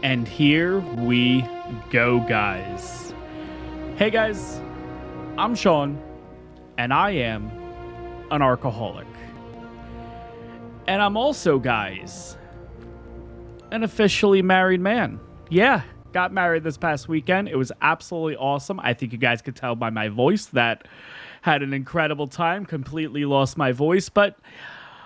And here we go, guys. Hey guys, I'm Sean, and I am an ARKaholic. And I'm also, guys, an officially married man. Yeah, got married this past weekend. It was absolutely awesome. I think you guys could tell by my voice that had an incredible time, completely lost my voice, but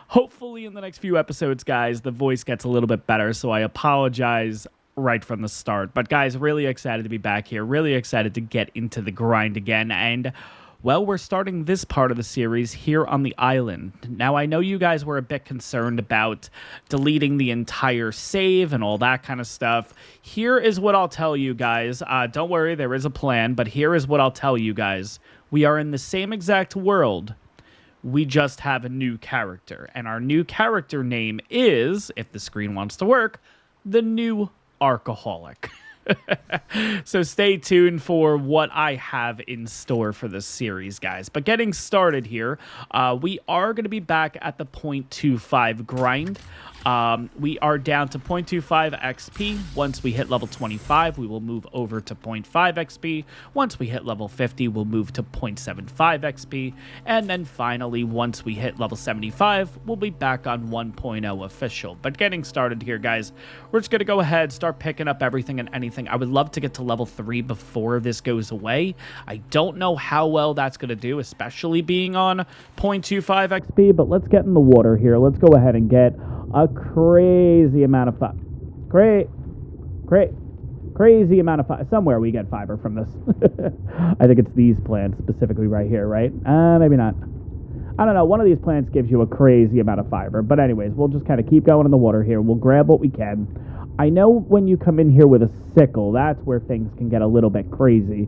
hopefully in the next few episodes, guys, the voice gets a little bit better, so I apologize right from the start. But guys, really excited to be back here, really excited to get into the grind again, and well, we're starting this part of the series here on the island. Now, I know you guys were a bit concerned about deleting the entire save and all that kind of stuff. Here is what I'll tell you guys. Don't worry, there is a plan, but here is what I'll tell you guys. We are in the same exact world. We just have a new character, and our new character name is, if the screen wants to work, the new ARKaholic. So stay tuned for what I have in store for this series, guys. But getting started here, we are going to be back at the 0.25 grind. We are down to 0.25 XP. Once we hit level 25, we will move over to 0.5 XP. Once we hit level 50, we'll move to 0.75 XP. And then finally, once we hit level 75, we'll be back on 1.0 official. But getting started here, guys, we're just going to go ahead, start picking up everything and anything. I would love to get to level 3 before this goes away. I don't know how well that's going to do, especially being on 0.25 XP, but let's get in the water here. Let's go ahead and get a crazy amount of fiber. Crazy amount of fiber. Somewhere we get fiber from this. I think it's these plants specifically right here, right? Maybe not. I don't know. One of these plants gives you a crazy amount of fiber. But anyways, we'll just kind of keep going in the water here. We'll grab what we can. I know when you come in here with a sickle, that's where things can get a little bit crazy.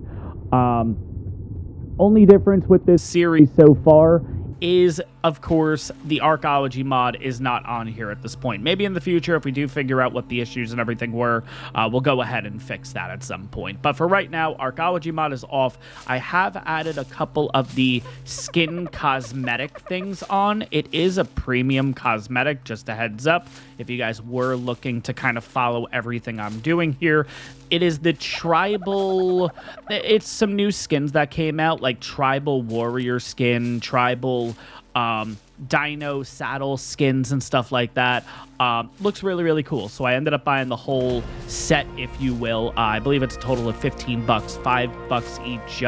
Only difference with this series so far is, of course, the archaeology mod is not on here at this point. Maybe in the future, if we do figure out what the issues and everything were, we'll go ahead and fix that at some point. But for right now, archaeology mod is off. I have added a couple of the skin cosmetic things on. It is a premium cosmetic, just a heads up, if you guys were looking to kind of follow everything I'm doing here. It is the tribal, it's some new skins that came out, like tribal warrior skin, tribal dino saddle skins and stuff like that. Looks really, really cool. So I ended up buying the whole set, if you will. I believe it's a total of 15 bucks, $5 each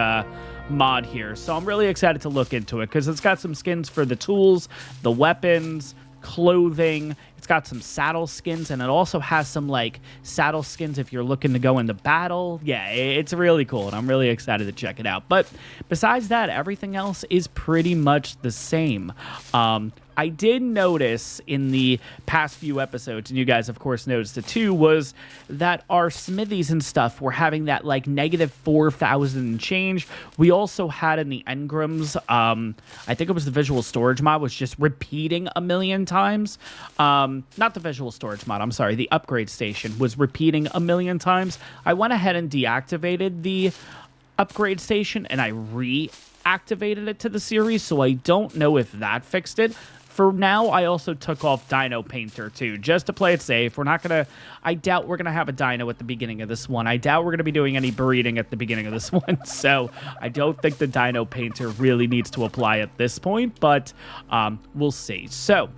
mod here. So I'm really excited to look into it because it's got some skins for the tools, the weapons, clothing. It's got some saddle skins, and it also has some like saddle skins if you're looking to go into battle. Yeah, it's really cool, and I'm really excited to check it out. But besides that, everything else is pretty much the same. I did notice in the past few episodes, and you guys, of course, noticed it too, was that our smithies and stuff were having that, like, negative 4,000 and change. We also had in the engrams, I think it was the visual storage mod, was just repeating a million times. Not the visual storage mod, I'm sorry, the upgrade station was repeating a million times. I went ahead and deactivated the upgrade station, and I reactivated it to the series, so I don't know if that fixed it. For now, I also took off Dino Painter, too, just to play it safe. We're not going to... I doubt we're going to have a dino at the beginning of this one. I doubt we're going to be doing any breeding at the beginning of this one. So I don't think the Dino Painter really needs to apply at this point, but we'll see. So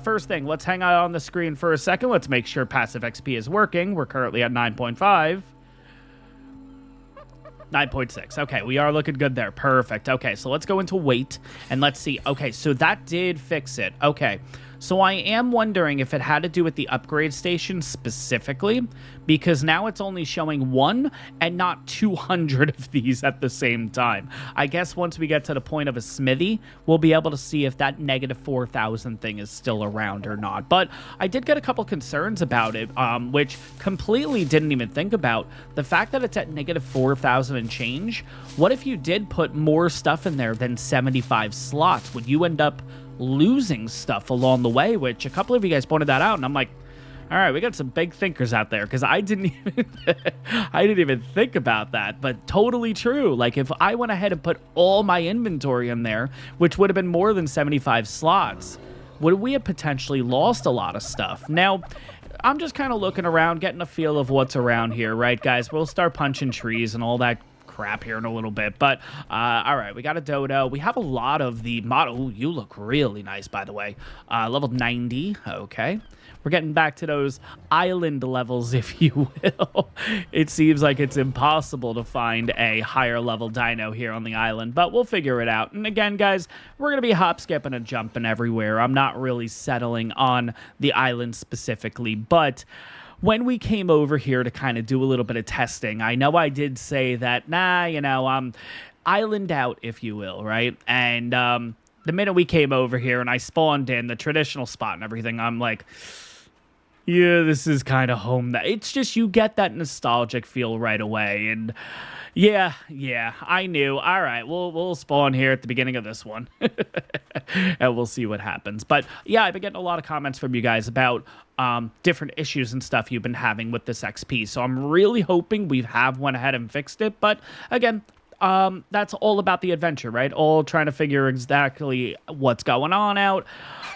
first thing, let's hang out on the screen for a second. Let's make sure passive XP is working. We're currently at 9.5. 9.6. Okay, we are looking good there. Perfect. Okay, so let's go into weight, and let's see. Okay, so that did fix it. Okay, so I am wondering if it had to do with the upgrade station specifically, because now it's only showing 1 and not 200 of these at the same time. I guess once we get to the point of a smithy, we'll be able to see if that negative 4,000 thing is still around or not. But I did get a couple concerns about it, which completely didn't even think about. The fact that it's at negative 4,000 and change, what if you did put more stuff in there than 75 slots? Would you end up losing stuff along the way? Which a couple of you guys pointed that out, and I'm like, all right, we got some big thinkers out there, because I didn't even think about that. But totally true. Like, if I went ahead and put all my inventory in there, which would have been more than 75 slots, would we have potentially lost a lot of stuff? Now, I'm just kind of looking around, getting a feel of what's around here, right, guys? We'll start punching trees and all that crap here in a little bit. But, all right, we got a dodo. We have a lot of the model. Ooh, you look really nice, by the way. Level 90. Okay. We're getting back to those island levels, if you will. It seems like it's impossible to find a higher level dino here on the island, but we'll figure it out. And again, guys, we're going to be hop, skipping, and jumping everywhere. I'm not really settling on the island specifically, but when we came over here to kind of do a little bit of testing, I know I did say that, nah, you know, island out, if you will, right? And the minute we came over here and I spawned in the traditional spot and everything, I'm like, yeah, this is kind of home. It's just, you get that nostalgic feel right away. And yeah, I knew. All right, we'll spawn here at the beginning of this one. And we'll see what happens. But yeah, I've been getting a lot of comments from you guys about different issues and stuff you've been having with this XP. So I'm really hoping we went ahead and fixed it. But again, that's all about the adventure, right? All trying to figure exactly what's going on out.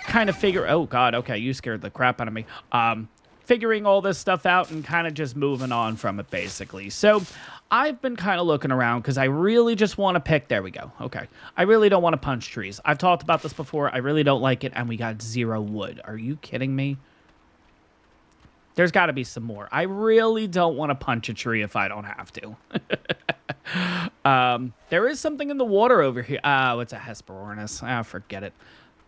Kind of figure, oh god, okay, you scared the crap out of me. Figuring all this stuff out and kind of just moving on from it, basically. So I've been kind of looking around because I really just want to pick, there we go, okay. I really don't want to punch trees. I've talked about this before. I really don't like it, and we got 0 wood. Are you kidding me? There's got to be some more. I really don't want to punch a tree if I don't have to. There is something in the water over here. Oh, it's a Hesperornis. Forget it.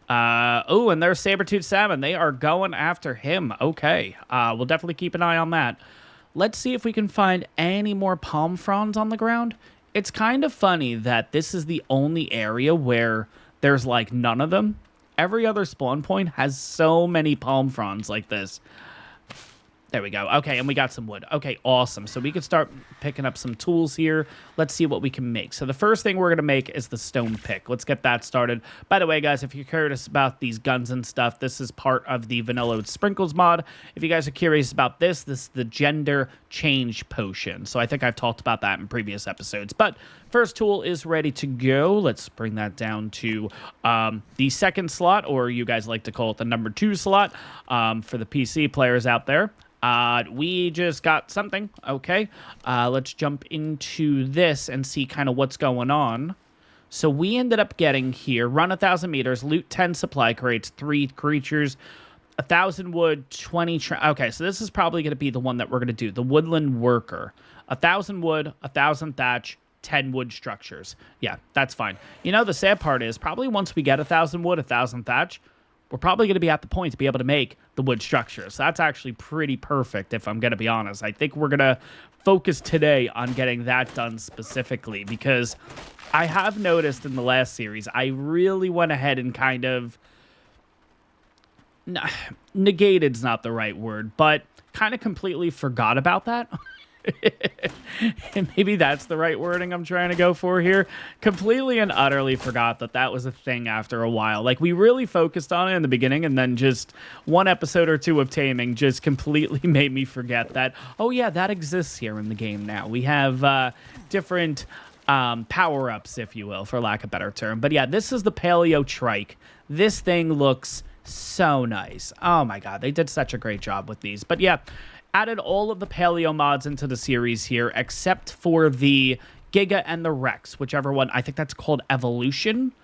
Oh, and there's saber-toothed salmon. They are going after him. Okay. We'll definitely keep an eye on that. Let's see if we can find any more palm fronds on the ground. It's kind of funny that this is the only area where there's, like, none of them. Every other spawn point has so many palm fronds like this. There we go. Okay, and we got some wood. Okay, awesome. So we can start picking up some tools here. Let's see what we can make. So the first thing we're going to make is the stone pick. Let's get that started. By the way, guys, if you're curious about these guns and stuff, this is part of the Vanilla Sprinkles mod. If you guys are curious about this is the gender change potion. So I think I've talked about that in previous episodes. But first tool is ready to go. Let's bring that down to the second slot, or you guys like to call it the number 2 slot for the PC players out there. We just got something. Okay. Let's jump into this and see kind of what's going on. So we ended up getting here, run 1,000 meters, loot 10 supply crates, 3 creatures, 1,000 wood, 20... Okay, so this is probably going to be the one that we're going to do. The woodland worker. 1,000 wood, 1,000 thatch, 10 wood structures. Yeah, that's fine. You know, the sad part is probably once we get 1,000 wood, 1,000 thatch, we're probably going to be at the point to be able to make the wood structures. So that's actually pretty perfect, if I'm going to be honest. I think we're going to focus today on getting that done specifically, because I have noticed in the last series, I really went ahead and kind of... negated's not the right word, but kind of completely forgot about that. And maybe that's the right wording I'm trying to go for here. Completely and utterly forgot that that was a thing after a while. Like, we really focused on it in the beginning, and then just one episode or two of Taming just completely made me forget that, oh yeah, that exists here in the game now. We have different power-ups, if you will, for lack of a better term. But yeah, this is the Paleo Trike. This thing looks so nice. Oh my god, they did such a great job with these. But yeah, added all of the paleo mods into the series here, except for the Giga and the Rex, whichever one. I think that's called Evolution,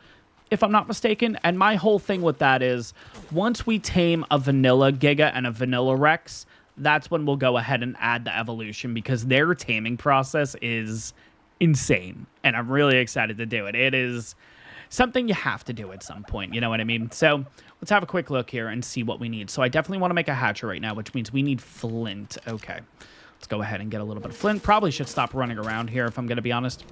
if I'm not mistaken. And my whole thing with that is, once we tame a vanilla Giga and a vanilla Rex, that's when we'll go ahead and add the Evolution, because their taming process is insane. And I'm really excited to do it. It is something you have to do at some point, you know what I mean? So let's have a quick look here and see what we need. So I definitely want to make a hatcher right now, which means we need flint. Okay, let's go ahead and get a little bit of flint. Probably should stop running around here, if I'm going to be honest.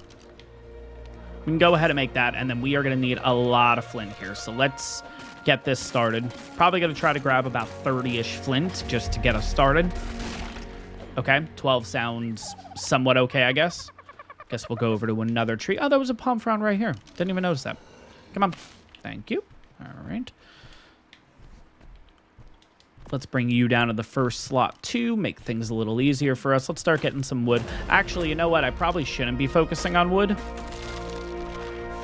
We can go ahead and make that, and then we are going to need a lot of flint here. So let's get this started. Probably going to try to grab about 30-ish flint just to get us started. Okay, 12 sounds somewhat okay, I guess. Guess we'll go over to another tree. Oh, there was a palm frond right here. Didn't even notice that. Come on. Thank you. All right. Let's bring you down to the first slot, too. Make things a little easier for us. Let's start getting some wood. Actually, you know what? I probably shouldn't be focusing on wood.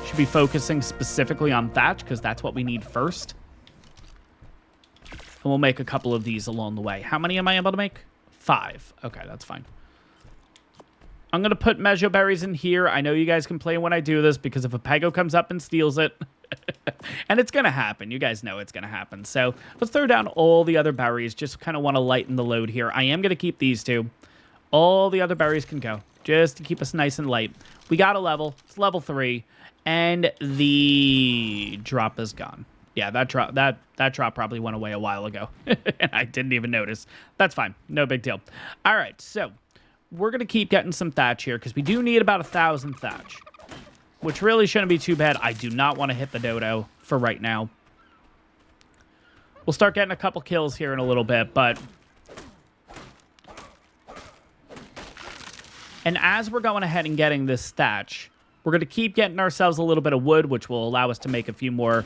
Should be focusing specifically on thatch, because that's what we need first. we'll make a couple of these along the way. How many am I able to make? 5. Okay, that's fine. I'm going to put measure berries in here. I know you guys complain when I do this because if a pego comes up and steals it, and it's going to happen. You guys know it's going to happen. So let's throw down all the other berries. Just kind of want to lighten the load here. I am going to keep these 2. All the other berries can go just to keep us nice and light. We got a level. It's level 3. And the drop is gone. Yeah, that drop probably went away a while ago. And I didn't even notice. That's fine. No big deal. All right, so we're going to keep getting some thatch here because we do need about 1,000 thatch, which really shouldn't be too bad. I do not want to hit the dodo for right now. We'll start getting a couple kills here in a little bit, but... And as we're going ahead and getting this thatch, we're going to keep getting ourselves a little bit of wood, which will allow us to make a few more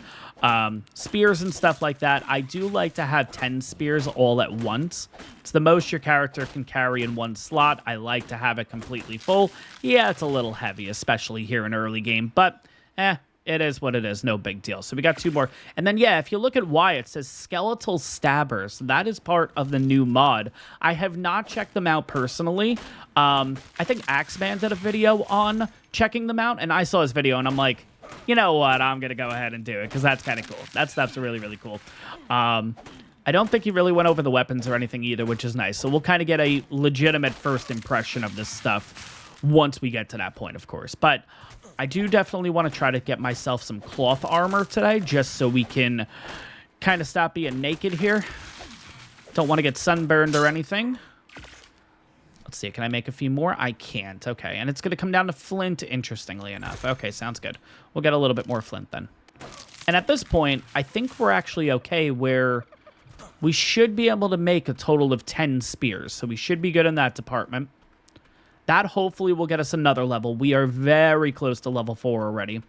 spears and stuff like that. I do like to have 10 spears all at once. It's the most your character can carry in one slot. I like to have it completely full. Yeah, it's a little heavy, especially here in early game, but it is what it is. No big deal. So we got 2 more. And then, yeah, if you look at why, it says skeletal stabbers. That is part of the new mod. I have not checked them out personally. I think Axeman did a video on checking them out, and I saw his video, and I'm like, you know what? I'm going to go ahead and do it, because that's kind of cool. That stuff's really, really cool. I don't think he really went over the weapons or anything either, which is nice. So we'll kind of get a legitimate first impression of this stuff once we get to that point, of course. But I do definitely want to try to get myself some cloth armor today, just so we can kind of stop being naked here. Don't want to get sunburned or anything. Let's see, can I make a few more? I can't. Okay, and it's going to come down to flint, interestingly enough. Okay, sounds good. We'll get a little bit more flint then. And at this point, I think we're actually okay where we should be able to make a total of 10 spears. So we should be good in that department. That hopefully will get us another level. We are very close to level 4 already.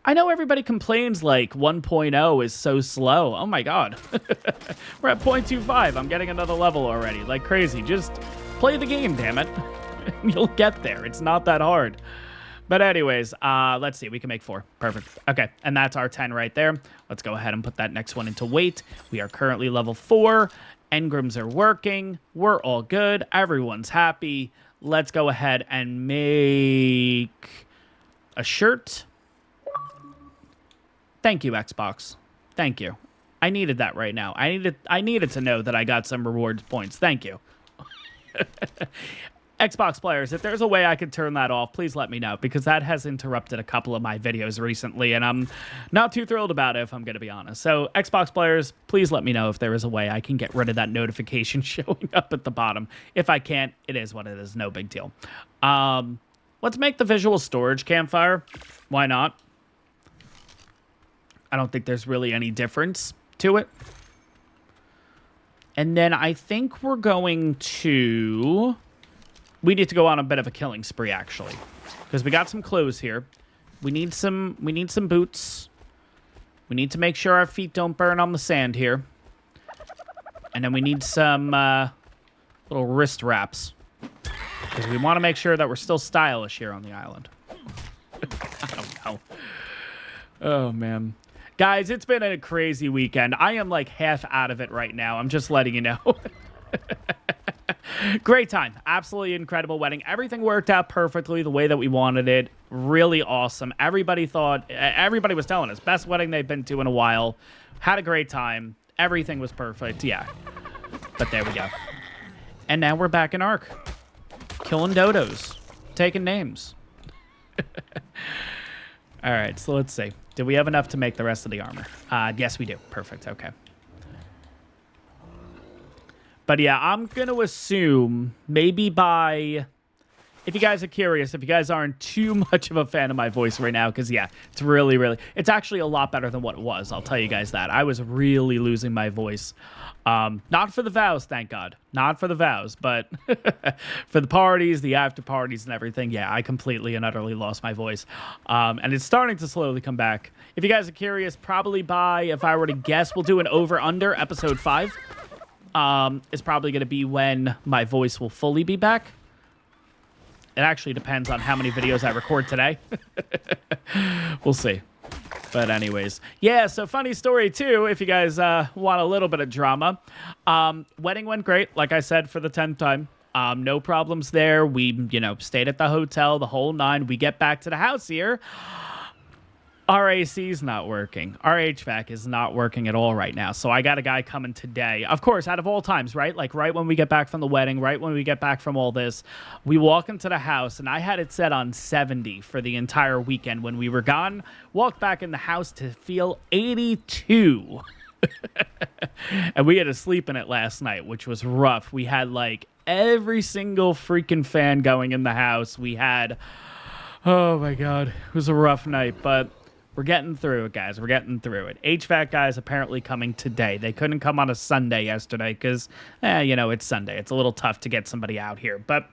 I know everybody complains like 1.0 is so slow. Oh my god. We're at 0.25. I'm getting another level already. Like crazy. Just play the game, damn it. You'll get there. It's not that hard. But anyways, let's see. We can make 4. Perfect. Okay, and that's our 10 right there. Let's go ahead and put that next one into weight. We are currently level 4. Engrams are working. We're all good. Everyone's happy. Let's go ahead and make a shirt. Thank you, Xbox. Thank you. I needed that right now. I needed to know that I got some rewards points. Thank you. Xbox players, if there's a way I could turn that off, please let me know, because that has interrupted a couple of my videos recently, and I'm not too thrilled about it, if I'm going to be honest. So, Xbox players, please let me know if there is a way I can get rid of that notification showing up at the bottom. If I can't, it is what it is. No big deal. Let's make the visual storage campfire. Why not? I don't think there's really any difference to it. And then I think we're going to... We need to go on a bit of a killing spree, actually, because we got some clothes here. We need some boots. We need to make sure our feet don't burn on the sand here. And then we need some little wrist wraps, because we want to make sure that we're still stylish here on the island. I don't know. Oh, man. Guys, it's been a crazy weekend. I am like half out of it right now. I'm just letting you know. Great time. Absolutely incredible wedding. Everything worked out perfectly the way that we wanted it. Really awesome. Everybody was telling us, best wedding they've been to in a while. Had a great time. Everything was perfect. Yeah. But there we go. And now we're back in Ark. Killing dodos. Taking names. All right, so let's see. Do we have enough to make the rest of the armor? Yes, we do. Perfect. Okay. But yeah, I'm going to assume maybe by... If you guys are curious, if you guys aren't too much of a fan of my voice right now, because yeah, it's really... It's actually a lot better than what it was. I'll tell you guys that. I was really losing my voice. Not for the vows, thank God. Not for the vows, but for the parties, the after parties and everything. Yeah, I completely and utterly lost my voice. And it's starting to slowly come back. If you guys are curious, probably by, if I were to guess, we'll do an over-under episode 5. Is probably going to be when my voice will fully be back. It actually depends on how many videos I record today. We'll see. But anyways, yeah, so funny story too, if you guys want a little bit of drama. Wedding went great, like I said, for the 10th time. No problems there. We, stayed at the hotel the whole 9. We get back to the house here. Our AC's not working. Our HVAC is not working at all right now. So I got a guy coming today. Of course, out of all times, right? Like right when we get back from the wedding, right when we get back from all this, we walk into the house and I had it set on 70 for the entire weekend when we were gone. Walked back in the house to feel 82. And we had to sleep in it last night, which was rough. We had like every single freaking fan going in the house. We had, oh my God, it was a rough night, but we're getting through it, guys. We're getting through it. HVAC guys apparently coming today. They couldn't come on a Sunday yesterday because, it's Sunday. It's a little tough to get somebody out here. But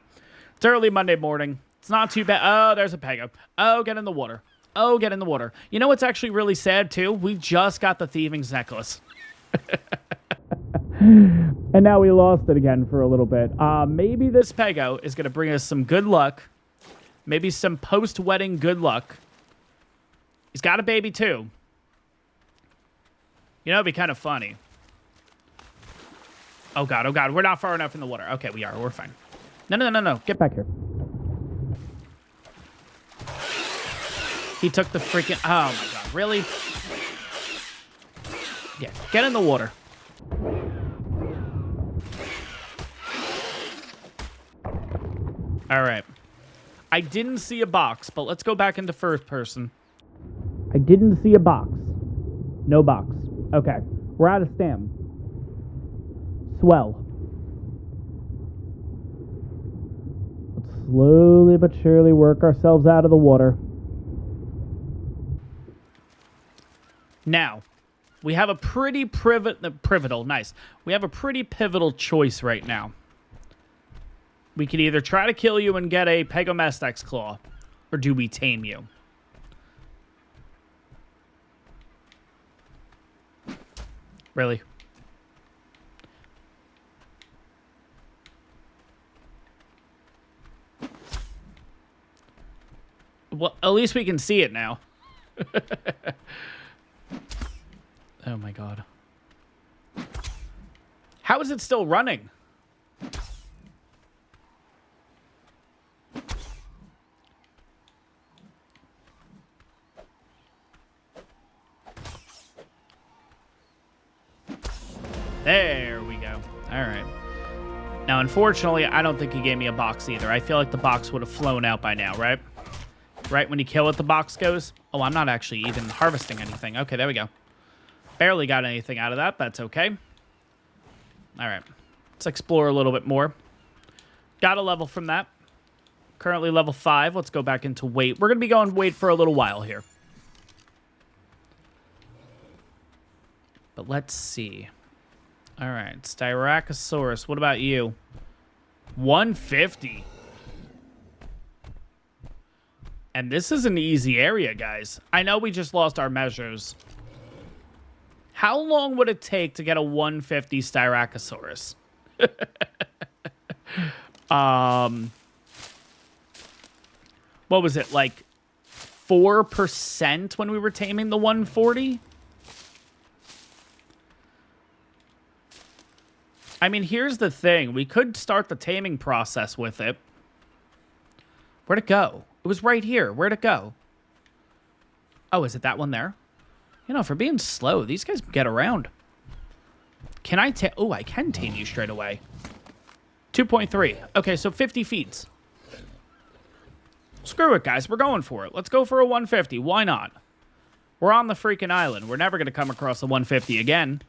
it's early Monday morning. It's not too bad. Oh, there's a pego. Oh, get in the water. Oh, get in the water. You know what's actually really sad, too? We just got the thieving's necklace. And now we lost it again for a little bit. Maybe this pego is going to bring us some good luck. Maybe some post-wedding good luck. He's got a baby, too. It'd be kind of funny. Oh, God. We're not far enough in the water. Okay, we are. We're fine. No. Get back here. He took the freaking... Oh, my God. Really? Yeah, get in the water. All right. I didn't see a box, but let's go back into first person. I didn't see a box. No box. Okay. We're out of stam. Swell. Let's slowly but surely work ourselves out of the water. Now, we have a pretty pivotal, nice. We have a pretty pivotal choice right now. We could either try to kill you and get a Pegomestex claw, or do we tame you? Really? Well, at least we can see it now. Oh my God. How is it still running? There we go. All right. Now, unfortunately, I don't think he gave me a box either. I feel like the box would have flown out by now, right? Right when you kill it, the box goes. Oh, I'm not actually even harvesting anything. Okay, there we go. Barely got anything out of that. That's okay. All right. Let's explore a little bit more. Got a level from that. Currently level 5. Let's go back into wait. We're going to be going wait for a little while here. But let's see. All right. Styracosaurus. What about you? 150. And this is an easy area, guys. I know we just lost our measures. How long would it take to get a 150 Styracosaurus? What was it, like 4% when we were taming the 140? I mean, here's the thing. We could start the taming process with it. Where'd it go? It was right here. Where'd it go? Oh, is it that one there? For being slow, these guys get around. Can I tame... Oh, I can tame you straight away. 2.3. Okay, so 50 feet. Screw it, guys. We're going for it. Let's go for a 150. Why not? We're on the freaking island. We're never going to come across a 150 again.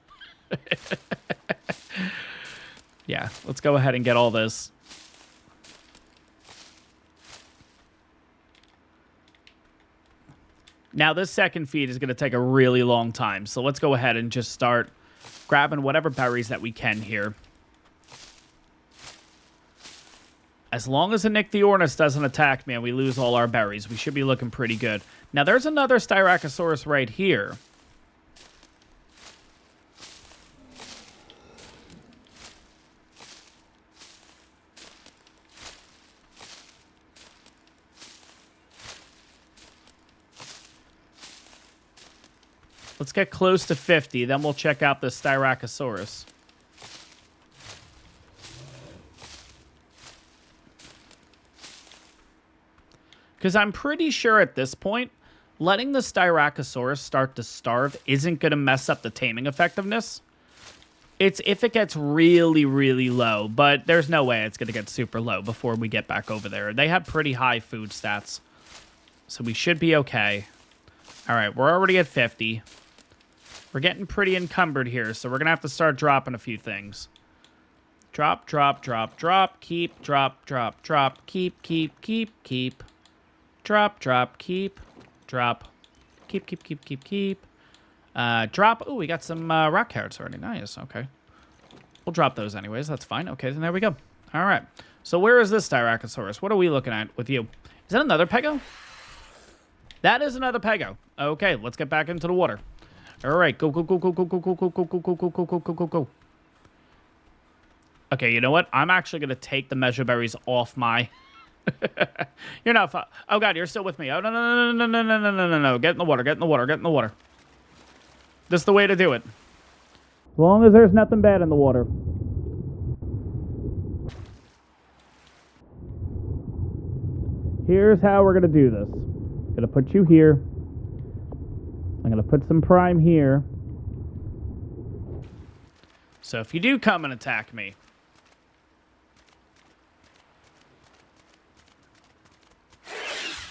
Yeah, let's go ahead and get all this. Now, this second feed is going to take a really long time, so let's go ahead and just start grabbing whatever berries that we can here. As long as a Nyctiornis doesn't attack me and we lose all our berries, we should be looking pretty good. Now, there's another Styracosaurus right here. Let's get close to 50, then we'll check out the Styracosaurus. Because I'm pretty sure at this point, letting the Styracosaurus start to starve isn't going to mess up the taming effectiveness. It's if it gets really, really low, but there's no way it's going to get super low before we get back over there. They have pretty high food stats, so we should be okay. All right, we're already at 50. We're getting pretty encumbered here, so we're going to have to start dropping a few things. Drop, drop, drop, drop, keep, drop, drop, drop, keep, keep, keep, keep. Drop, drop, keep, drop, keep, keep, keep, keep, keep. Drop. Oh, we got some rock carrots already. Nice. Okay. We'll drop those anyways. That's fine. Okay, then there we go. All right. So where is this Styracosaurus? What are we looking at with you? Is that another pego? That is another pego. Okay, let's get back into the water. All right. Go, go, go, go, go, go, go, go, go, go, go, go, go, go, go, go, go. Okay, you know what? I'm actually going to take the measure berries off my... You're not... Oh, God, you're still with me. Oh, no, no, no, no, no, no, no, no, no. Get in the water. Get in the water. Get in the water. This is the way to do it. As long as there's nothing bad in the water. Here's how we're going to do this. I'm going to put you here. I'm going to put some prime here. So if you do come and attack me...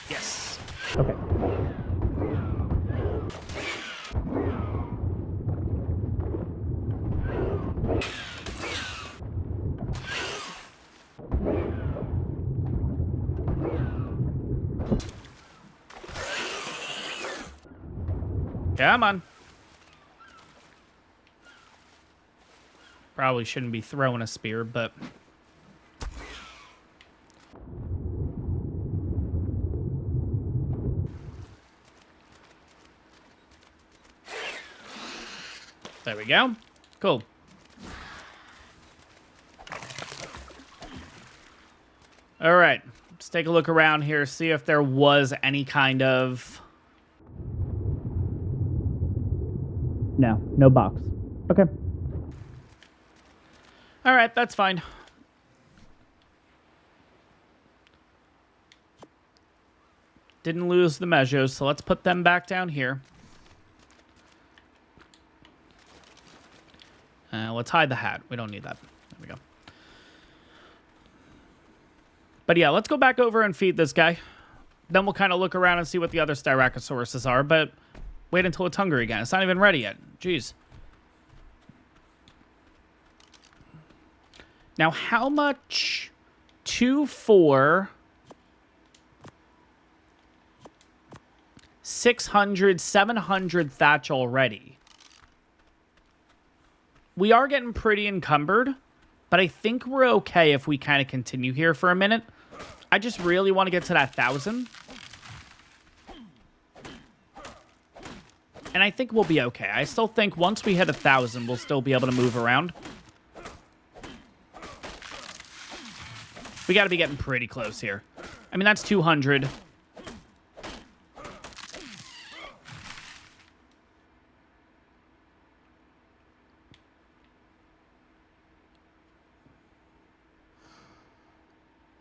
Yes. Okay. Come on. Probably shouldn't be throwing a spear, but... There we go. Cool. All right. Let's take a look around here, see if there was any kind of... No, no box. Okay. All right, that's fine. Didn't lose the measures, so let's put them back down here. Let's hide the hat. We don't need that. There we go. But yeah, let's go back over and feed this guy. Then we'll kind of look around and see what the other Styracosauruses are, but wait until it's hungry again. It's not even ready yet. Jeez. Now, how much? 2, 4... 600, 700 thatch already. We are getting pretty encumbered, but I think we're okay if we kind of continue here for a minute. I just really want to get to that 1,000. And I think we'll be okay. I still think once we hit 1,000, we'll still be able to move around. We got to be getting pretty close here. I mean, that's 200.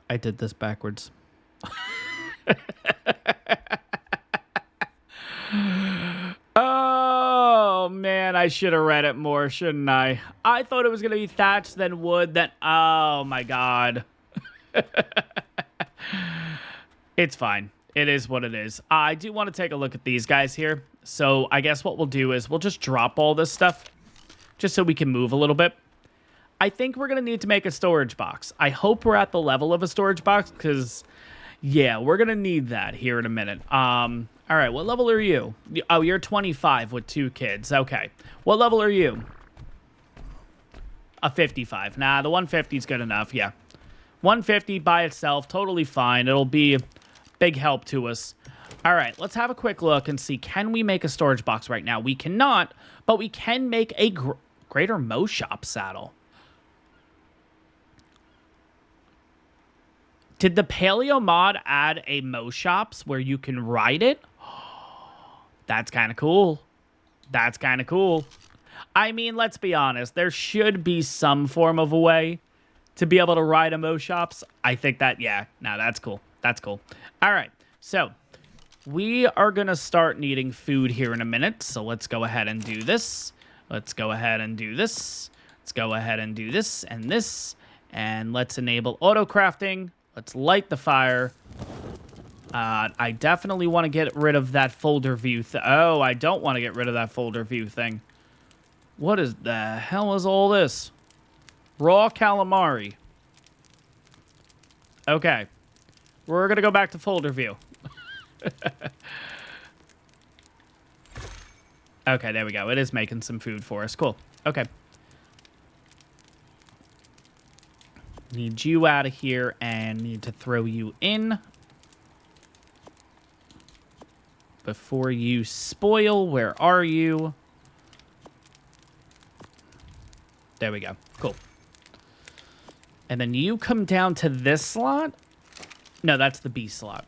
I did this backwards. Oh, man, I should have read it more, shouldn't I? I thought it was going to be thatch, then wood, then... Oh, my God. It's fine. It is what it is. I do want to take a look at these guys here. So I guess what we'll do is we'll just drop all this stuff just so we can move a little bit. I think we're going to need to make a storage box. I hope we're at the level of a storage box because, yeah, we're going to need that here in a minute. All right, what level are you? Oh, you're 25 with 2 kids. Okay. What level are you? A 55. Nah, the 150 is good enough, yeah. 150 by itself, totally fine. It'll be a big help to us. All right, let's have a quick look and see, can we make a storage box right now? We cannot, but we can make a greater Mo Shop saddle. Did the Paleo mod add a Mo Shops where you can ride it? That's kind of cool. That's kind of cool. I mean, let's be honest. There should be some form of a way to be able to ride Emo-shops. I think that, yeah. No, that's cool. That's cool. All right. So, we are going to start needing food here in a minute. So, let's go ahead and do this. Let's go ahead and do this. Let's go ahead and do this and this. And let's enable auto-crafting. Let's light the fire. I definitely want to get rid of that folder view. Oh, I don't want to get rid of that folder view thing. What is the hell is all this? Raw calamari. Okay. We're going to go back to folder view. Okay, there we go. It is making some food for us. Cool. Okay. Need you out of here and need to throw you in before you spoil. Where are you? There we go. Cool. And then you come down to this slot. No, that's the B slot.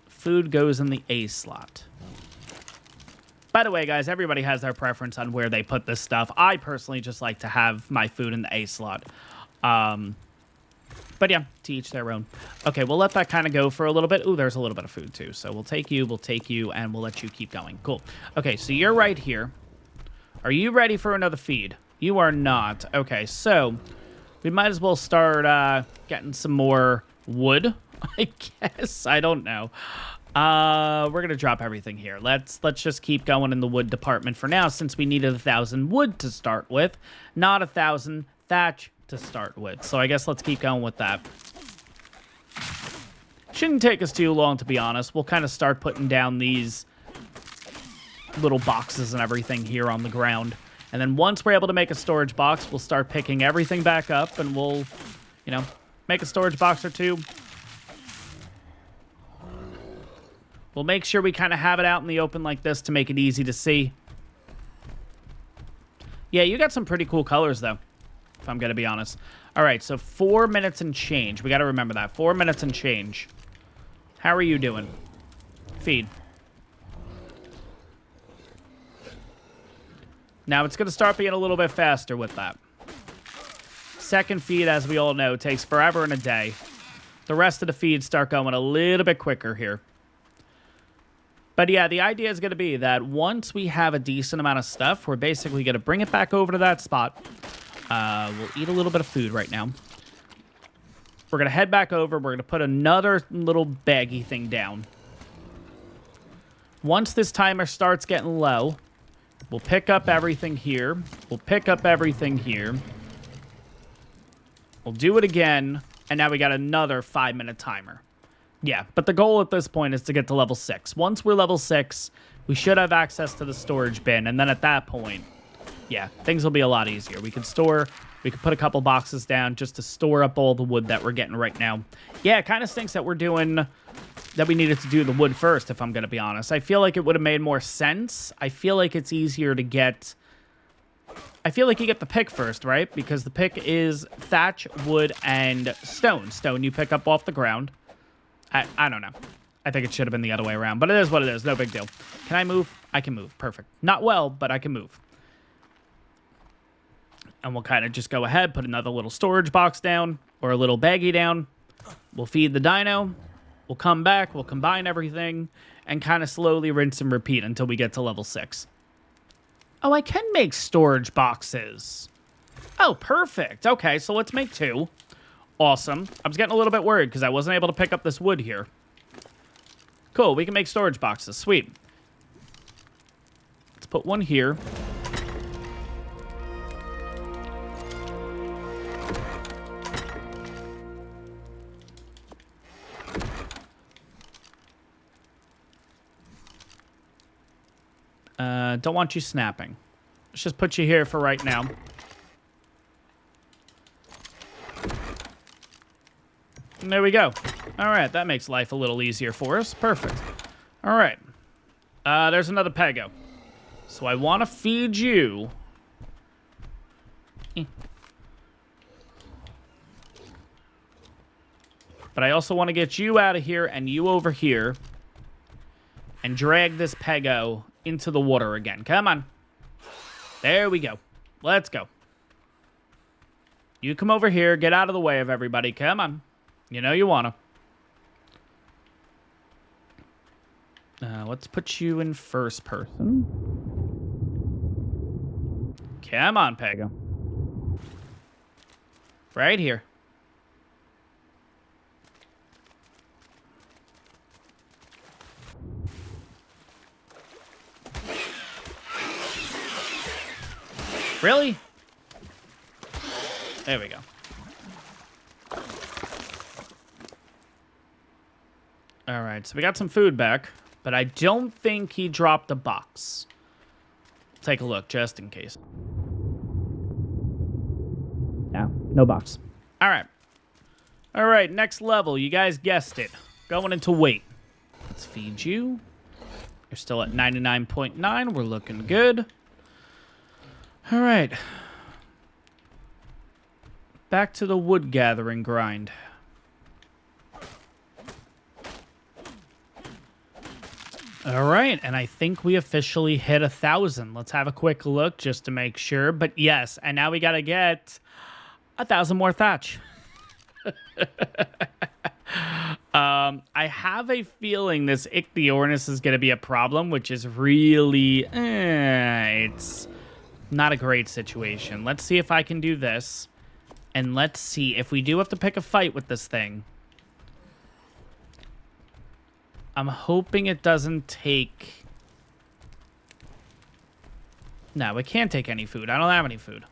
Food goes in the A slot. By the way, guys, everybody has their preference on where they put this stuff. I personally just like to have my food in the A slot. But yeah, to each their own. Okay, we'll let that kind of go for a little bit. Ooh, there's a little bit of food too. So we'll take you, and we'll let you keep going. Cool. Okay, so you're right here. Are you ready for another feed? You are not. Okay, so we might as well start getting some more wood, I guess. I don't know. We're going to drop everything here. Let's just keep going in the wood department for now, since we needed 1,000 wood to start with, not 1,000 thatch to start with. So I guess let's keep going with that. Shouldn't take us too long, to be honest. We'll kind of start putting down these little boxes and everything here on the ground. And then once we're able to make a storage box, we'll start picking everything back up, and we'll, you know, make a storage box or two. We'll make sure we kind of have it out in the open like this to make it easy to see. Yeah, you got some pretty cool colors, though, if I'm going to be honest. All right, so 4 minutes and change. We got to remember that. 4 minutes and change. How are you doing? Feed. Now, it's going to start being a little bit faster with that. Second feed, as we all know, takes forever and a day. The rest of the feeds start going a little bit quicker here. But yeah, the idea is going to be that once we have a decent amount of stuff, we're basically going to bring it back over to that spot. We'll eat a little bit of food right now. We're going to head back over. We're going to put another little baggy thing down. Once this timer starts getting low, we'll pick up everything here. We'll pick up everything here. We'll do it again. And now we got another 5-minute timer. Yeah, but the goal at this point is to get to level 6. Once we're level 6, we should have access to the storage bin. And then at that point, yeah, things will be a lot easier. We can put a couple boxes down just to store up all the wood that we're getting right now. Yeah, it kind of stinks that we needed to do the wood first, if I'm going to be honest. I feel like it would have made more sense. I feel like it's easier to get... I feel like you get the pick first, right? Because the pick is thatch, wood, and stone. Stone you pick up off the ground. I don't know. I think it should have been the other way around, but it is what it is. No big deal. Can I move? I can move. Perfect. Not well, but I can move. And we'll kind of just go ahead, put another little storage box down, or a little baggie down. We'll feed the dino. We'll come back. We'll combine everything, and kind of slowly rinse and repeat until we get to level 6. Oh, I can make storage boxes. Oh, perfect. Okay, so let's make 2. Awesome. I was getting a little bit worried because I wasn't able to pick up this wood here. Cool, we can make storage boxes. Sweet. Let's put one here. Don't want you snapping. Let's just put you here for right now. And there we go. All right, that makes life a little easier for us. Perfect. All right. There's another Pego. So I want to feed you. But I also want to get you out of here and you over here. And drag this Pego into the water again. Come on. There we go. Let's go. You come over here. Get out of the way of everybody. Come on. You know you want to. Let's put you in first person. Come on, Pego. Right here. Really? There we go. All right, so we got some food back, but I don't think he dropped a box. Take a look, just in case. No box. All right. All right, next level. You guys guessed it. Going into weight. Let's feed you. You're still at 99.9. We're looking good. All right. Back to the wood gathering grind. All right, and I think we officially hit 1,000. Let's have a quick look just to make sure. But yes, and now we got to get 1,000 more thatch. I have a feeling this Ichthyornis is going to be a problem, which is really... it's not a great situation. Let's see if I can do this. And let's see if we do have to pick a fight with this thing. I'm hoping it doesn't take... No, it can't take any food. I don't have any food.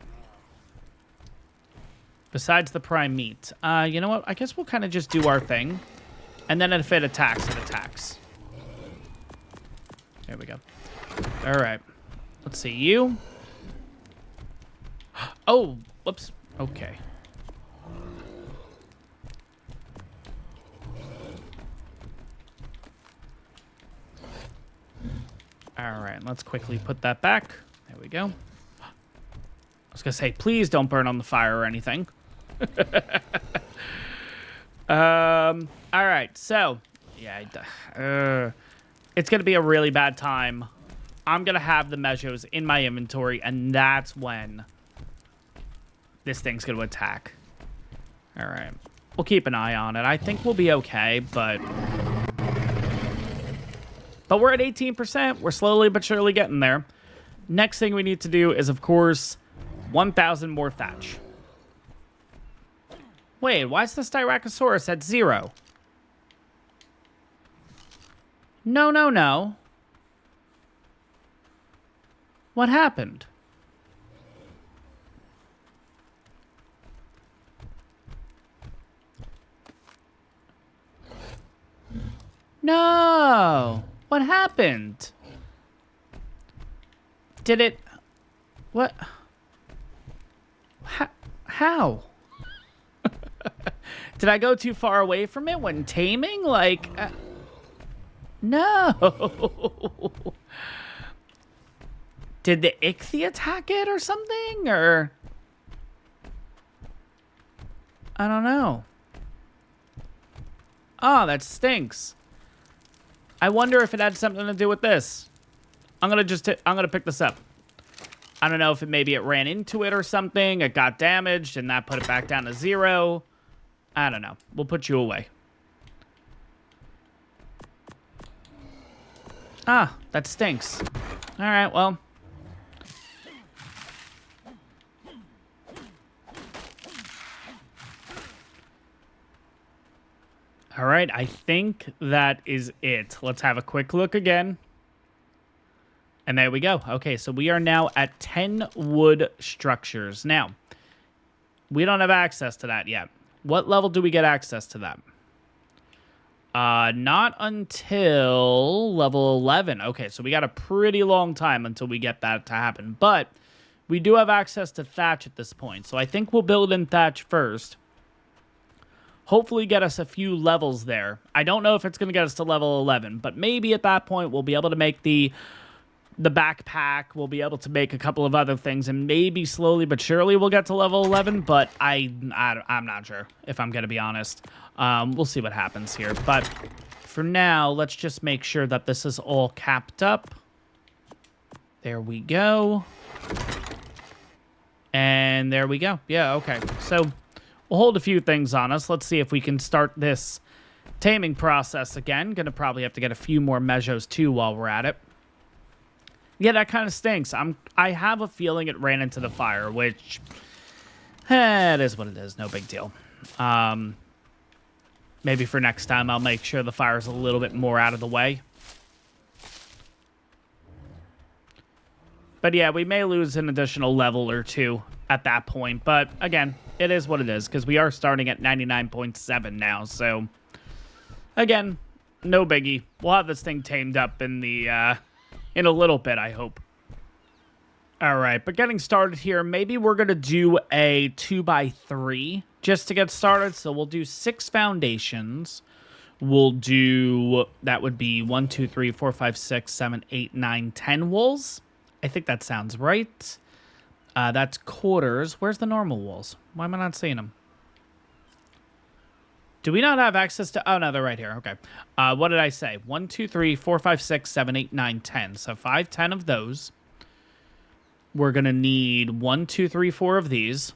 Besides the prime meat. You know what? I guess we'll kind of just do our thing. And then if it attacks, it attacks. There we go. All right. Let's see. You. Oh, whoops. Okay. All right. Let's quickly put that back. There we go. I was going to say, please don't burn on the fire or anything. All right, so yeah, it's gonna be a really bad time. I'm gonna have the measures in my inventory, and that's when this thing's gonna attack. All right, we'll keep an eye on it. I think we'll be okay, but we're at 18%. We're slowly but surely getting there. Next thing we need to do is, of course, 1,000 more thatch. Wait, why is the Styracosaurus at 0? No, no, no. What happened? No! What happened? Did it... What? How? Did I go too far away from it when taming? Like, no. Did the Ichthy attack it or something? Or I don't know. Oh, that stinks. I wonder if it had something to do with this. I'm gonna pick this up. I don't know if maybe it ran into it or something. It got damaged and that put it back down to 0. I don't know. We'll put you away. Ah, that stinks. All right, well. All right, I think that is it. Let's have a quick look again. And there we go. Okay, so we are now at 10 wood structures. Now, we don't have access to that yet. What level do we get access to that? Not until level 11. Okay, so we got a pretty long time until we get that to happen. But we do have access to thatch at this point. So I think we'll build in thatch first. Hopefully get us a few levels there. I don't know if it's going to get us to level 11. But maybe at that point we'll be able to make the backpack. We'll be able to make a couple of other things, and maybe slowly but surely we'll get to level 11, but I'm not sure, if I'm going to be honest. We'll see what happens here, but for now, let's just make sure that this is all capped up. There we go. And there we go. Yeah, okay. So we'll hold a few things on us. Let's see if we can start this taming process again. Gonna probably have to get a few more measures too while we're at it. Yeah, that kind of stinks. I have a feeling it ran into the fire, which it is what it is. No big deal. Maybe for next time I'll make sure the fire's a little bit more out of the way. But yeah, we may lose an additional level or two at that point. But again, it is what it is, because we are starting at 99.7 now. So again, no biggie. We'll have this thing tamed up in the in a little bit, I hope. All right, but getting started here, maybe we're going to do a 2x3 just to get started. So we'll do 6 foundations. We'll do, that would be 1, 2, 3, 4, 5, 6, 7, 8, 9, 10 walls. I think that sounds right. That's quarters. Where's the normal walls? Why am I not seeing them? Do we not have access to... Oh, no, they're right here. Okay. What did I say? 1, 2, 3, 4, 5, 6, 7, 8, 9, 10. So 5, 10 of those. We're going to need 1, 2, 3, 4 of these.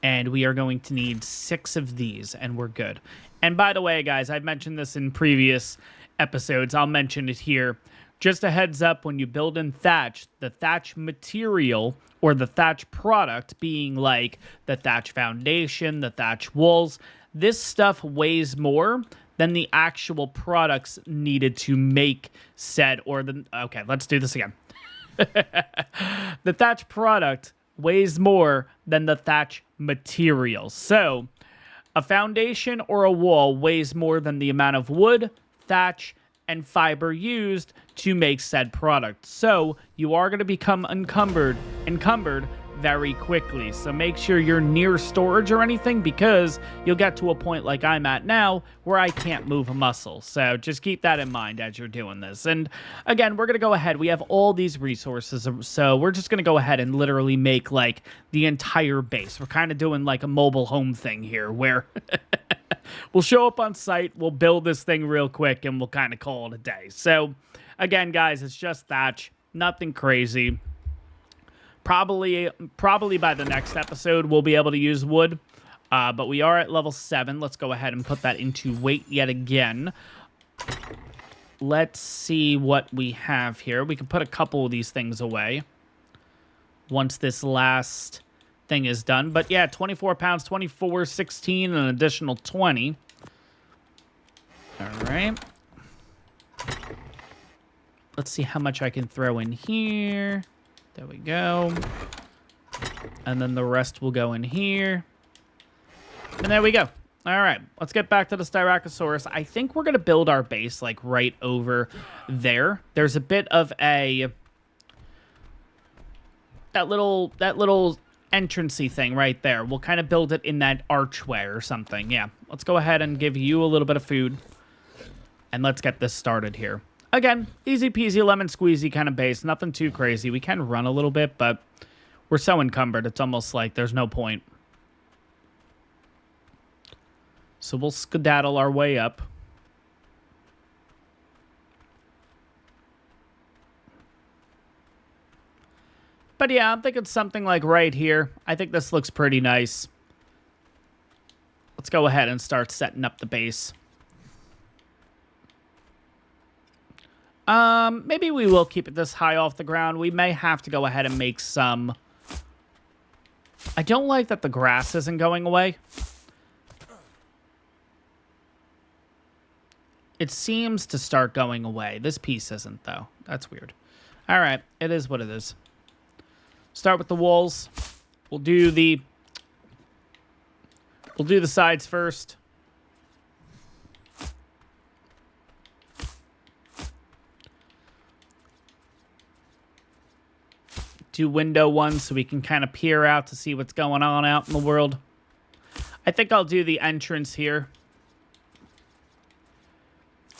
And we are going to need 6 of these, and we're good. And by the way, guys, I've mentioned this in previous episodes. I'll mention it here. Just a heads up, when you build in thatch, the thatch material or the thatch product, being like the thatch foundation, the thatch walls, this stuff weighs more than the actual products needed to make said, or the... Okay, let's do this again. The thatch product weighs more than the thatch material. So a foundation or a wall weighs more than the amount of wood, thatch, and fiber used to make said product. So you are going to become encumbered very quickly. So make sure you're near storage or anything, because you'll get to a point like I'm at now where I can't move a muscle. So just keep that in mind as you're doing this. And again, we're going to go ahead. We have all these resources. So we're just going to go ahead and literally make like the entire base. We're kind of doing like a mobile home thing here where we'll show up on site, we'll build this thing real quick, and we'll kind of call it a day. So again, guys, it's just thatch, nothing crazy. Probably by the next episode, we'll be able to use wood. But we are at level 7. Let's go ahead and put that into weight yet again. Let's see what we have here. We can put a couple of these things away once this last thing is done. But yeah, 24 pounds, 24, 16, an additional 20. All right. Let's see how much I can throw in here. There we go. And then the rest will go in here. And there we go. All right, let's get back to the Styracosaurus. I think we're going to build our base like right over there. There's a bit of a... That little entrancey thing right there. We'll kind of build it in that archway or something. Yeah, let's go ahead and give you a little bit of food. And let's get this started here. Again, easy peasy lemon squeezy kind of base. Nothing too crazy. We can run a little bit, but we're so encumbered. It's almost like there's no point. So we'll skedaddle our way up. But yeah, I'm thinking something like right here. I think this looks pretty nice. Let's go ahead and start setting up the base. Maybe we will keep it this high off the ground. We may have to go ahead and make some... I don't like that the grass isn't going away. It seems to start going away. This piece isn't, though. That's weird. All right, it is what it is. Start with the walls. We'll do the sides first. Do window one so we can kind of peer out to see what's going on out in the world. I think I'll do the entrance here.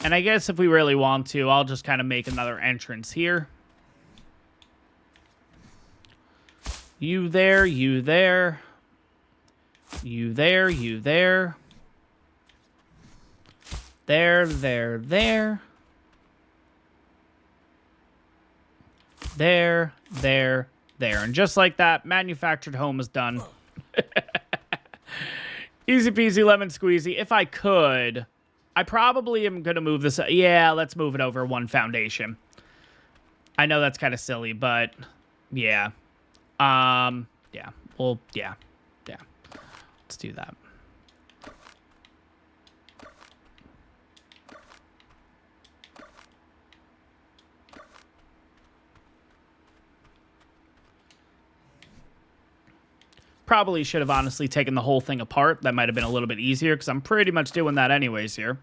And I guess if we really want to, I'll just kind of make another entrance here. You there, you there. You there, you there. There, there, there. there, there, there. And just like that, manufactured home is done. Easy peasy lemon squeezy. If I could, I probably am going to move this. Yeah, let's move it over one foundation. I know that's kind of silly, but yeah. Yeah. Well, yeah. Yeah. Let's do that. Probably should have honestly taken the whole thing apart. That might have been a little bit easier because I'm pretty much doing that anyways here.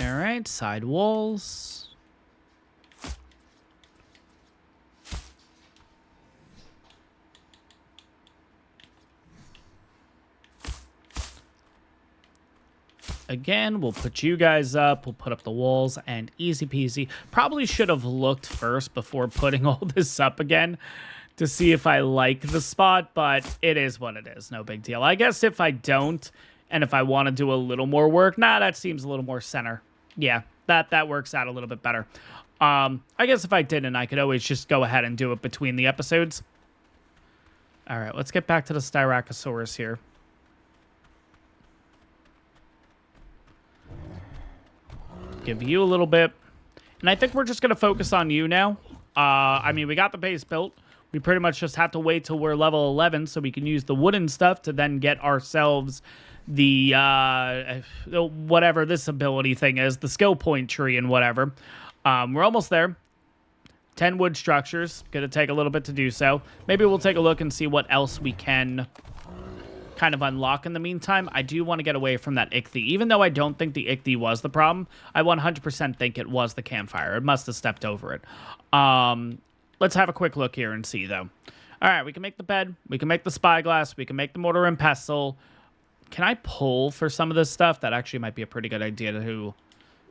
All right, side walls. Again, we'll put you guys up. We'll put up the walls and easy peasy. Probably should have looked first before putting all this up again to see if I like the spot, but it is what it is. No big deal. I guess if I don't, and if I want to do a little more work, that seems a little more center. Yeah, that works out a little bit better. I guess if I didn't, I could always just go ahead and do it between the episodes. All right, let's get back to the Styracosaurus here. Give you a little bit. And I think we're just going to focus on you now. I mean, we got the base built. We pretty much just have to wait till we're level 11 so we can use the wooden stuff to then get ourselves the, whatever this ability thing is, the skill point tree and whatever. We're almost there. 10 wood structures. Going to take a little bit to do so. Maybe we'll take a look and see what else we can kind of unlock in the meantime. I do want to get away from that ichthy. Even though I don't think the ichthy was the problem, I 100% think it was the campfire. It must have stepped over it. Let's have a quick look here and see, though. All right, we can make the bed. We can make the spyglass. We can make the mortar and pestle. Can I pull for some of this stuff? That actually might be a pretty good idea to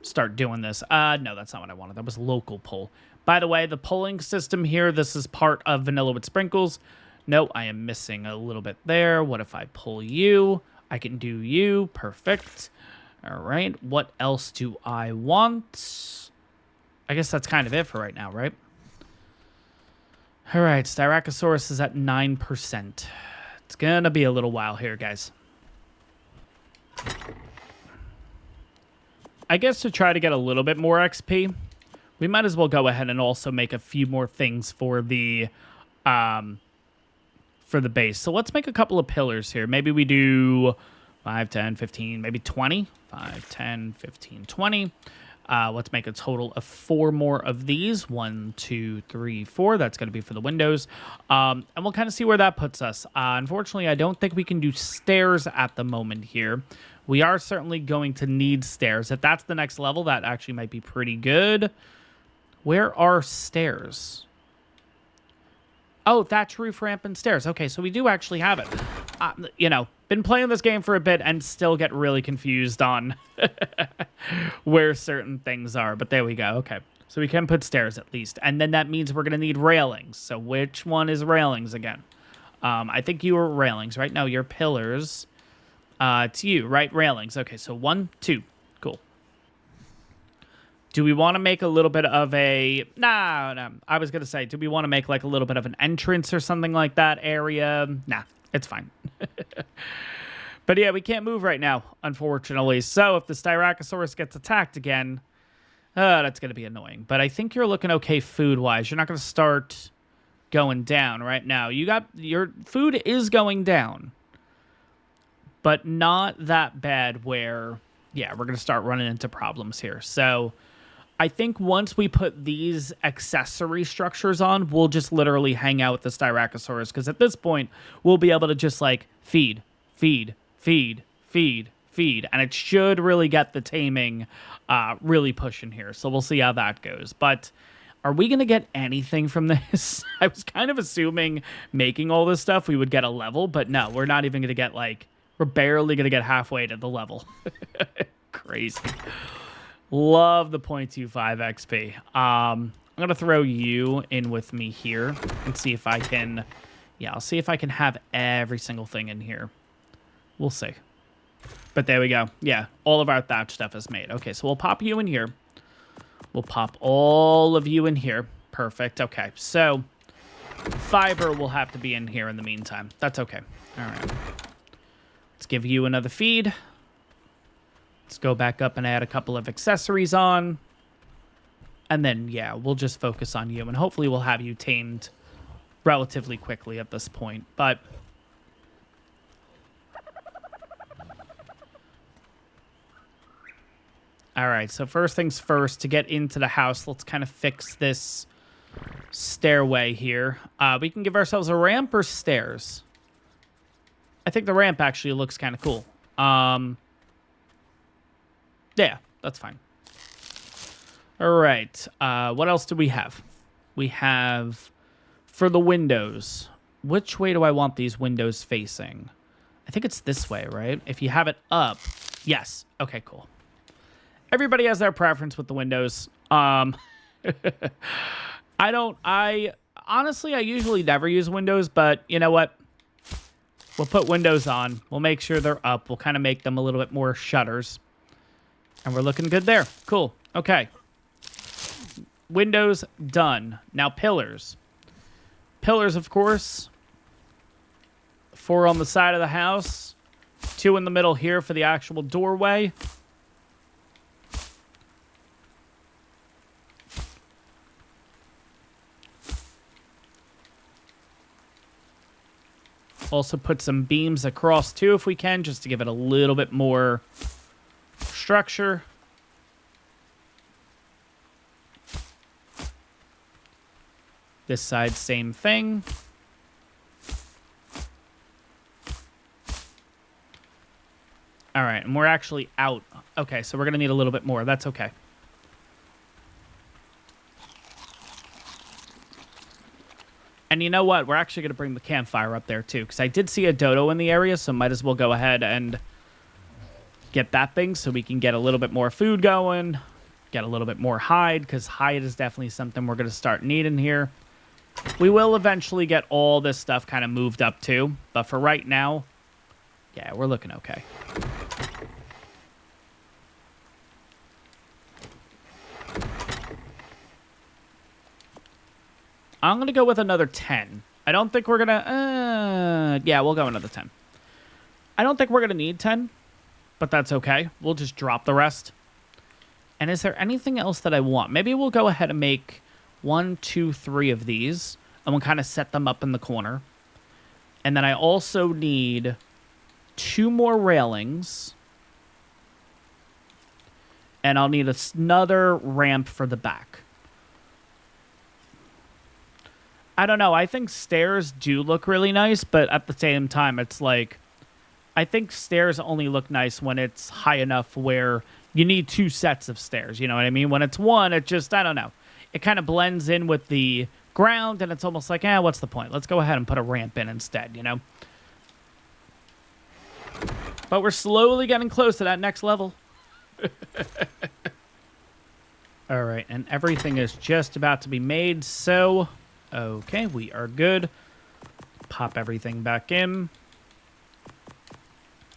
start doing this. No, that's not what I wanted. That was local pull. By the way, the pulling system here, this is part of Vanilla with Sprinkles. No, I am missing a little bit there. What if I pull you? I can do you. Perfect. All right. What else do I want? I guess that's kind of it for right now, right? All right. Styracosaurus is at 9%. It's going to be a little while here, guys. I guess to try to get a little bit more XP, we might as well go ahead and also make a few more things for the base. So let's make a couple of pillars here. Maybe we do 5, 10, 15, maybe 20. 5, 10, 15, 20. Let's make a total of 4 more of these. 1, 2, 3, 4. That's going to be for the windows. And we'll kind of see where that puts us. Unfortunately, I don't think we can do stairs at the moment here. We are certainly going to need stairs. If that's the next level, that actually might be pretty good. Where are stairs? Oh, thatch roof, ramp, and stairs. Okay, so we do actually have it. You know, been playing this game for a bit and still get really confused on where certain things are. But there we go. Okay, so we can put stairs at least. And then that means we're going to need railings. So which one is railings again? I think you were railings, right? No, you're pillars. It's you, right? Railings. Okay, so 1, 2. Cool. Do we want to make a little bit of a... No. I was going to say, do we want to make like a little bit of an entrance or something like that area? Nah, it's fine. But yeah, we can't move right now, unfortunately. So if the Styracosaurus gets attacked again, that's going to be annoying. But I think you're looking okay food-wise. You're not going to start going down right now. Your food is going down. but not that bad where, yeah, we're going to start running into problems here. So I think once we put these accessory structures on, we'll just literally hang out with the Styracosaurus, because at this point, we'll be able to just, like, feed, feed, feed, feed, feed, and it should really get the taming really pushing here. So we'll see how that goes. But are we going to get anything from this? I was kind of assuming making all this stuff we would get a level, but no, we're not even going to get, like, we're barely going to get halfway to the level. Crazy. Love the 0.25 XP. I'm going to throw you in with me here and see if I can, yeah, I'll see if I can have every single thing in here. We'll see. But there we go. Yeah, all of our thatch stuff is made. Okay, so we'll pop you in here. We'll pop all of you in here. Perfect. Okay, so fiber will have to be in here in the meantime. That's okay. All right. Let's give you another feed. Let's go back up and add a couple of accessories on. And then, yeah, we'll just focus on you. And hopefully we'll have you tamed relatively quickly at this point. But all right, so first things first, to get into the house, let's kind of fix this stairway here. We can give ourselves a ramp or stairs. I think the ramp actually looks kind of cool. Yeah, that's fine. All right, what else do we have? We have, for the windows, which way do I want these windows facing? I think it's this way, right? If you have it up, yes. Okay, cool. Everybody has their preference with the windows. Honestly, I usually never use windows, but you know what? We'll put windows on. We'll make sure they're up. We'll kind of make them a little bit more shutters. And we're looking good there. Cool. Okay. Windows done. Now pillars. Pillars, of course. 4 on the side of the house. 2 in the middle here for the actual doorway. Also put some beams across too if we can, just to give it a little bit more structure. This side, same thing. All right, and we're actually out. Okay, so we're going to need a little bit more. That's okay. And you know what? We're actually going to bring the campfire up there, too, because I did see a dodo in the area, so might as well go ahead and get that thing so we can get a little bit more food going, get a little bit more hide, because hide is definitely something we're going to start needing here. We will eventually get all this stuff kind of moved up, too, but for right now, yeah, we're looking okay. I'm going to go with another 10. I don't think we're going to... yeah, we'll go another 10. I don't think we're going to need 10, but that's okay. We'll just drop the rest. And is there anything else that I want? Maybe we'll go ahead and make 1, 2, 3 of these, and we'll kind of set them up in the corner. And then I also need 2 more railings. And I'll need another ramp for the back. I don't know. I think stairs do look really nice, but at the same time, it's like, I think stairs only look nice when it's high enough where you need 2 sets of stairs. You know what I mean? When it's one, it just, I don't know. It kind of blends in with the ground, and it's almost like, what's the point? Let's go ahead and put a ramp in instead, you know? But we're slowly getting close to that next level. All right, and everything is just about to be made, so... Okay, we are good. Pop everything back in.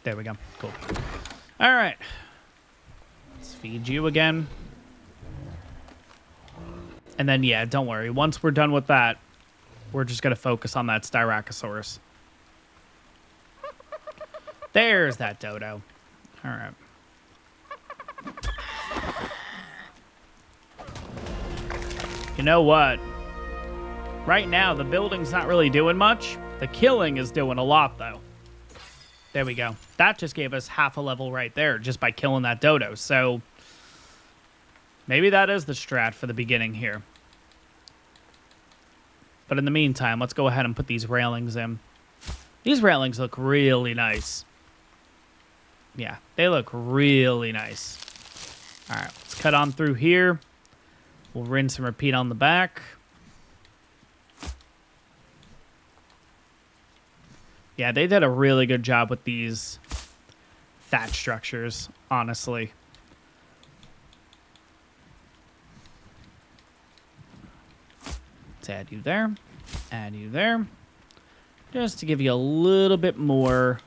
There we go. Cool. All right. Let's feed you again. And then, yeah, don't worry. Once we're done with that, we're just going to focus on that Styracosaurus. There's that dodo. All right. You know what? Right now, the building's not really doing much. The killing is doing a lot, though. There we go. That just gave us half a level right there just by killing that dodo. So maybe that is the strat for the beginning here. But in the meantime, let's go ahead and put these railings in. These railings look really nice. Yeah, they look really nice. All right, let's cut on through here. We'll rinse and repeat on the back. Yeah, they did a really good job with these thatch structures, honestly. Let's add you there. Add you there. Just to give you a little bit more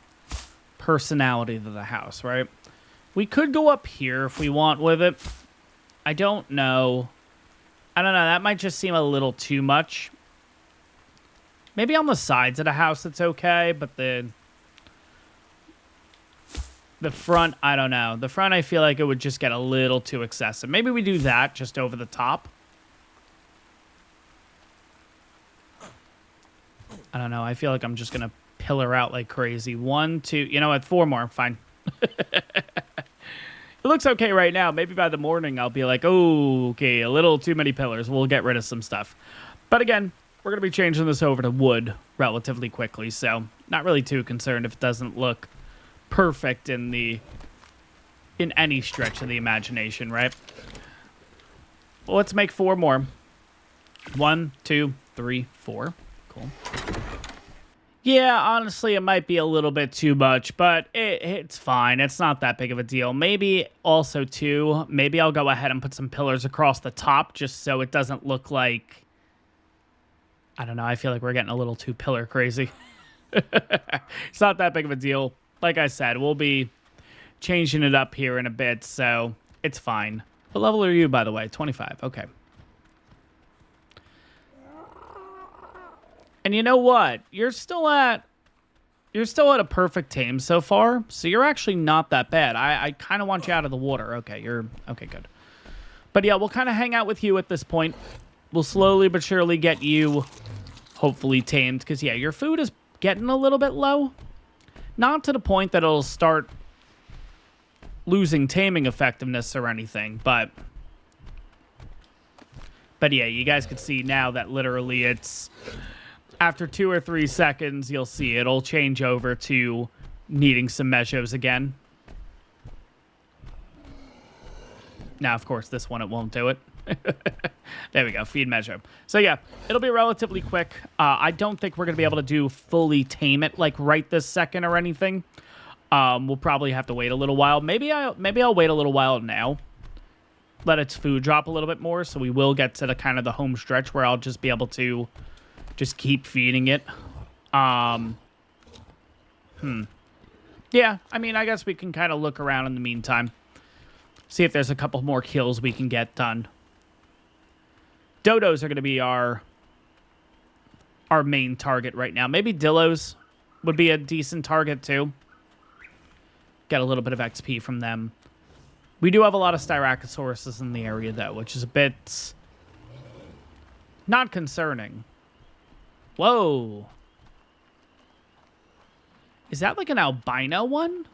personality to the house, right? We could go up here if we want with it. I don't know. I don't know. That might just seem a little too much. Maybe on the sides of the house it's okay, but the front, I don't know. The front, I feel like it would just get a little too excessive. Maybe we do that just over the top. I don't know. I feel like I'm just going to pillar out like crazy. 1, 2, you know what? 4 more. Fine. It looks okay right now. Maybe by the morning I'll be like, oh, okay, a little too many pillars. We'll get rid of some stuff. But again, we're going to be changing this over to wood relatively quickly, so not really too concerned if it doesn't look perfect in any stretch of the imagination, right? Well, let's make 4 more. 1, 2, 3, 4. Cool. Yeah, honestly, it might be a little bit too much, but it's fine. It's not that big of a deal. Maybe also, too, maybe I'll go ahead and put some pillars across the top just so it doesn't look like... I don't know. I feel like we're getting a little too pillar crazy. It's not that big of a deal. Like I said, we'll be changing it up here in a bit, so it's fine. What level are you, by the way? 25. Okay. And you know what? You're still at a perfect tame so far, so you're actually not that bad. I kind of want you out of the water. Okay, okay, good. But yeah, we'll kind of hang out with you at this point. We'll slowly but surely get you hopefully tamed, because yeah, your food is getting a little bit low. Not to the point that it'll start losing taming effectiveness or anything, but yeah, you guys can see now that literally it's after 2 or 3 seconds, you'll see it'll change over to needing some measures again. Now, of course, this one, it won't do it. There we go, feed measure. So yeah, it'll be relatively quick. I don't think we're gonna be able to do fully tame it like right this second or anything. We'll probably have to wait a little while. Maybe I'll wait a little while now. Let its food drop a little bit more, so we will get to the kind of the home stretch where I'll just be able to just keep feeding it. Yeah, I mean, I guess we can kind of look around in the meantime. See if there's a couple more kills we can get done. Dodos are going to be our main target right now. Maybe Dillos would be a decent target too. Get a little bit of XP from them. We do have a lot of Styracosauruses in the area though, which is a bit not concerning. Whoa. Is that like an albino one?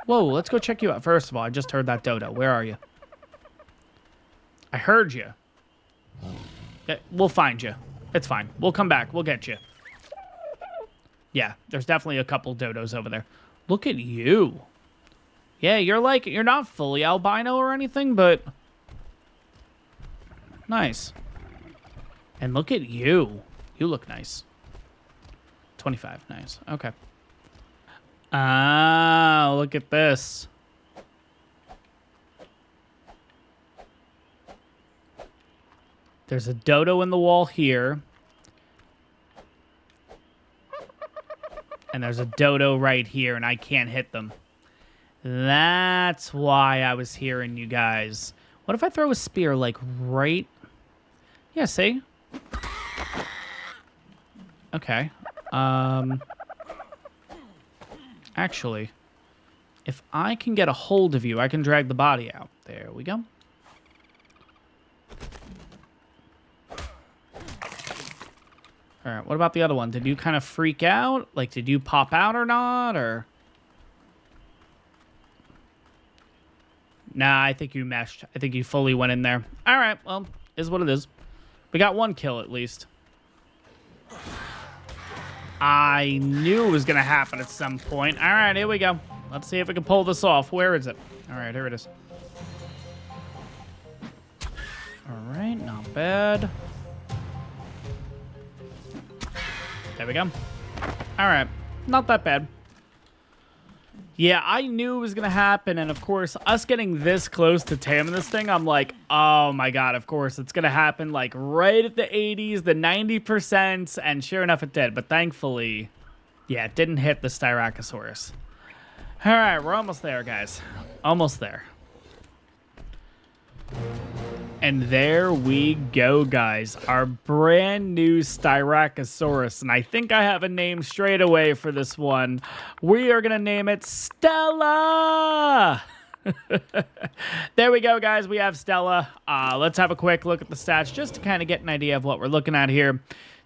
Whoa, let's go check you out. First of all, I just heard that dodo. Where are you? I heard you. We'll find you. It's fine. We'll come back. We'll get you. Yeah, there's definitely a couple dodos over there. Look at you. Yeah, you're not fully albino or anything, but nice. And look at you. You look nice. 25. Nice. Okay. Ah, look at this. There's a dodo in the wall here. And there's a dodo right here, and I can't hit them. That's why I was hearing you guys. What if I throw a spear, like, right... Yeah, see? Okay. Actually, if I can get a hold of you, I can drag the body out. There we go. All right, what about the other one? Did you kind of freak out? Like, did you pop out or not, or? Nah, I think you meshed. I think you fully went in there. All right, well, is what it is. We got one kill at least. I knew it was going to happen at some point. All right, here we go. Let's see if we can pull this off. Where is it? All right, here it is. All right, not bad. There we go. All right, not that bad. Yeah, I knew it was going to happen, and of course, us getting this close to taming this thing, I'm like, oh my god, of course, it's going to happen, like, right at the 80s, the 90%, and sure enough, it did, but thankfully, yeah, it didn't hit the Styracosaurus. All right, we're almost there, guys. Almost there. And there we go, guys. Our brand new Styracosaurus. And I think I have a name straight away for this one. We are going to name it Stella. There we go, guys. We have Stella. Let's have a quick look at the stats just to kind of get an idea of what we're looking at here.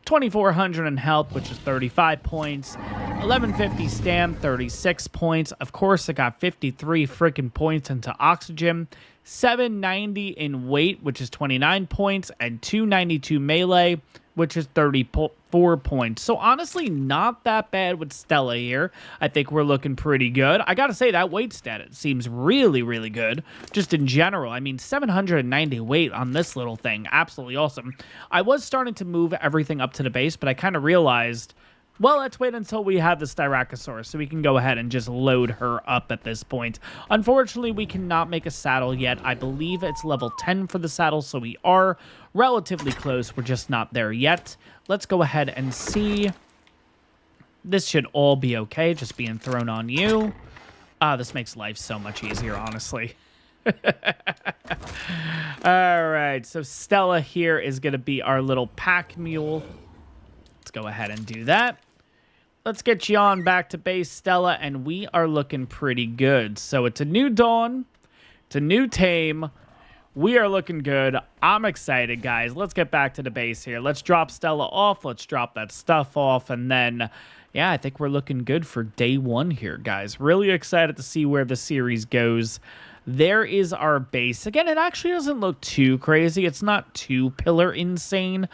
2,400 in health, which is 35 points. 1150 stam, 36 points. Of course, it got 53 freaking points into oxygen. 790 in weight, which is 29 points. And 292 melee, which is 34 points. So honestly, not that bad with Stella here. I think we're looking pretty good. I gotta say, that weight stat, it seems really, really good. Just in general. I mean, 790 weight on this little thing. Absolutely awesome. I was starting to move everything up to the base, but I kind of realized, well, let's wait until we have the Styracosaurus so we can go ahead and just load her up at this point. Unfortunately, we cannot make a saddle yet. I believe it's level 10 for the saddle, so we are relatively close. We're just not there yet. Let's go ahead and see. This should all be okay, just being thrown on you. This makes life so much easier, honestly. All right, so Stella here is going to be our little pack mule. Let's go ahead and do that. Let's get you on back to base, Stella, and we are looking pretty good. So it's a new dawn. It's a new tame. We are looking good. I'm excited, guys. Let's get back to the base here. Let's drop Stella off. Let's drop that stuff off. And then, yeah, I think we're looking good for day one here, guys. Really excited to see where the series goes. There is our base. Again, it actually doesn't look too crazy. It's not too pillar insane.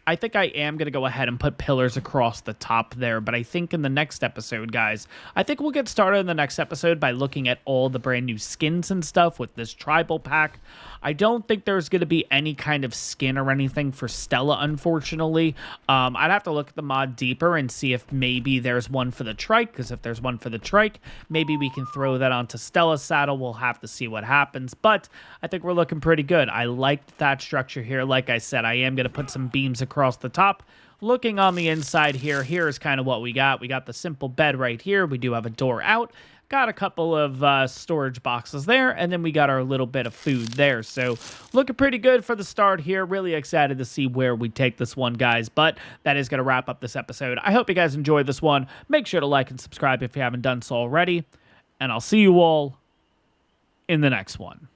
I think I am going to go ahead and put pillars across the top there, but I think in the next episode, guys, I think we'll get started in the next episode by looking at all the brand new skins and stuff with this tribal pack. I don't think there's going to be any kind of skin or anything for Stella, unfortunately. I'd have to look at the mod deeper and see if maybe there's one for the trike, because if there's one for the trike, maybe we can throw that onto Stella's saddle. We'll have to see what happens, but I think we're looking pretty good. I like that structure here. Like I said, I am going to put some beams across the top. Looking on the inside here, here's kind of what we got. We got the simple bed right here. We do have a door out. Got a couple of storage boxes there, and then we got our little bit of food there. So looking pretty good for the start here. Really excited to see where we take this one, guys. But that is going to wrap up this episode. I hope you guys enjoyed this one. Make sure to like and subscribe if you haven't done so already. And I'll see you all in the next one.